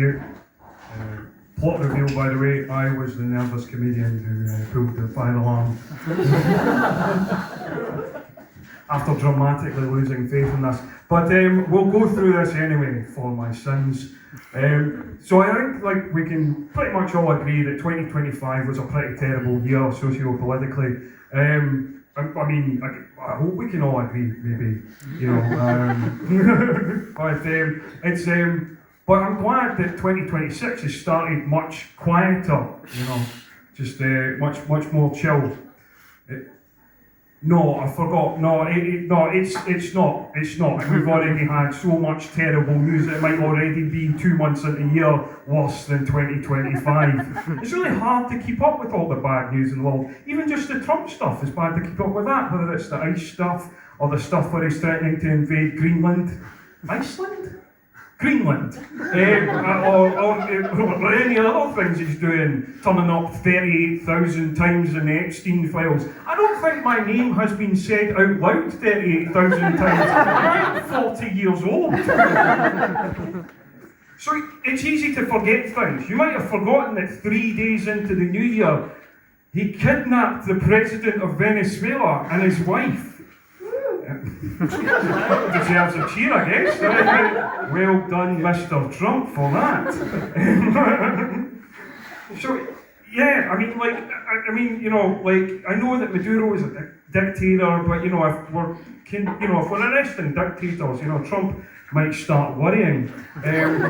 you. Plot reveal, by the way, I was the nervous comedian who pulled the fire alarm. After dramatically losing faith in this. But we'll go through this anyway for my sins. So I think we can pretty much all agree that 2025 was a pretty terrible year socio-politically. I hope we can all agree, maybe, but I'm glad that 2026 has started much quieter, just much more chill. No, I forgot. No, it's not. It's not. We've already had so much terrible news that it might already be 2 months into the year worse than 2025. It's really hard to keep up with all the bad news in the world. Even just the Trump stuff is bad to keep up with that, whether it's the ICE stuff or the stuff where he's threatening to invade Greenland. Iceland? Greenland, or any other things he's doing, turning up 38,000 times in the Epstein files. I don't think my name has been said out loud 38,000 times. I'm 40 years old. So it's easy to forget things. You might have forgotten that 3 days into the new year, he kidnapped the president of Venezuela and his wife. Deserves a cheer, I guess. Well done, Mr. Trump, for that. So, yeah, I know that Maduro is a dictator, but if we're arresting dictators, Trump might start worrying. And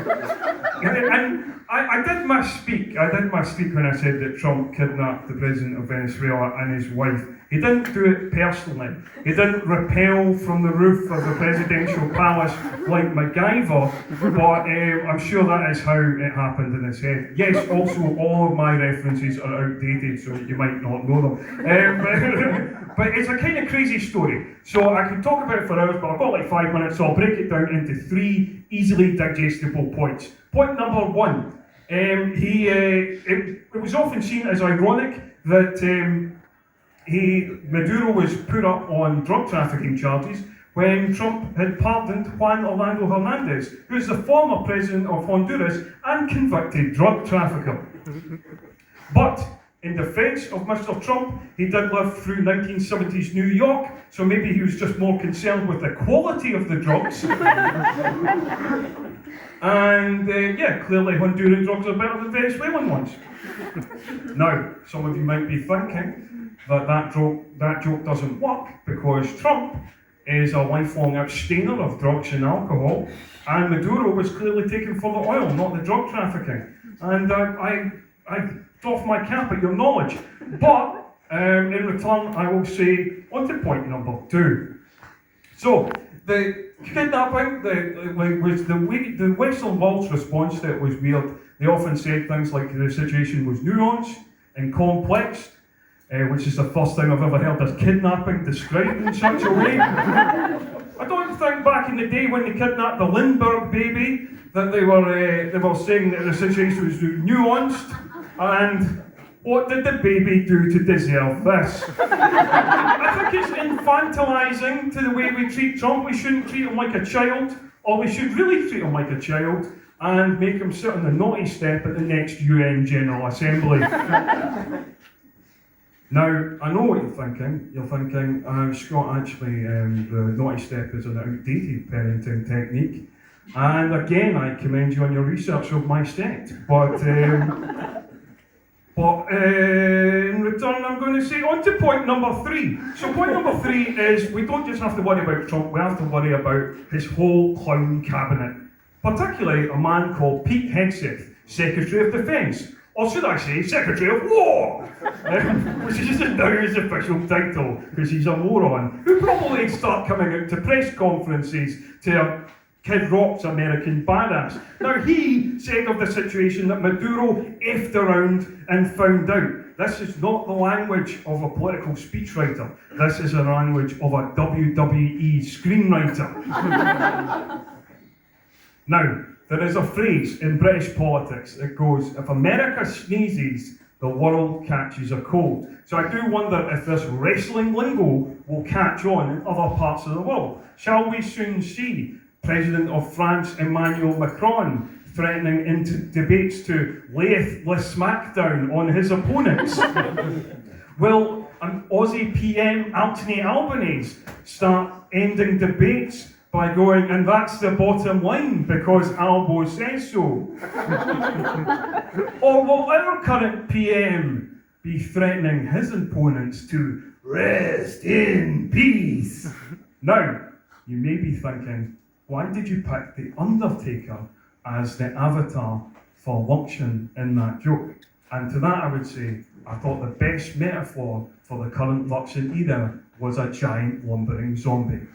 I did misspeak. I did misspeak when I said that Trump kidnapped the president of Venezuela and his wife. He didn't do it personally. He didn't rappel from the roof of the presidential palace like MacGyver, but I'm sure that is how it happened in his head. Yes, also all of my references are outdated, so you might not know them. But it's a kind of crazy story. So I could talk about it for hours, but I've got 5 minutes, so I'll break it down into 3 easily digestible points. Point number 1. It was often seen as ironic that Maduro was put up on drug trafficking charges when Trump had pardoned Juan Orlando Hernandez, who is the former president of Honduras and convicted drug trafficker. But in defence of Mr. Trump, he did live through 1970s New York, so maybe he was just more concerned with the quality of the drugs. And clearly Honduran drugs are better than Venezuelan ones. Now, some of you might be thinking that joke doesn't work because Trump is a lifelong abstainer of drugs and alcohol, and Maduro was clearly taken for the oil, not the drug trafficking. And I doff my cap at your knowledge. But in return, I will say on to point number 2. So the kidnapping, the Western world's response to it was weird. They often said things like the situation was nuanced and complex, which is the first time I've ever heard as kidnapping described in such a way. I don't think back in the day when they kidnapped the Lindbergh baby that they were saying that the situation was nuanced and what did the baby do to deserve this? I think it's infantilizing to the way we treat Trump. We shouldn't treat him like a child, or we should really treat him like a child and make him sit on the naughty step at the next UN General Assembly. Now, I know what you're thinking. You're thinking, Scott, actually, the naughty step is an outdated parenting technique. And again, I commend you on your research of my sect. But in return, I'm going to say on to point number 3. So point number 3 is we don't just have to worry about Trump, we have to worry about his whole clown cabinet. Particularly a man called Pete Hegseth, Secretary of Defence. Or should I say, Secretary of War, which is now his official title, because he's a moron, who probably start coming out to press conferences to Kid Rock's American Badass. Now, he said of the situation that Maduro effed around and found out. This is not the language of a political speechwriter. This is a language of a WWE screenwriter. Now, there is a phrase in British politics that goes, if America sneezes, the world catches a cold. So I do wonder if this wrestling lingo will catch on in other parts of the world. Shall we soon see President of France Emmanuel Macron threatening into debates to lay the smackdown on his opponents? Will an Aussie PM Anthony Albanese start ending debates by going, and that's the bottom line because Albo says so? Or will our current PM be threatening his opponents to rest in peace? Now, you may be thinking, why did you pick The Undertaker as the avatar for Luxon in that joke? And to that I would say, I thought the best metaphor for the current Luxon era was a giant lumbering zombie.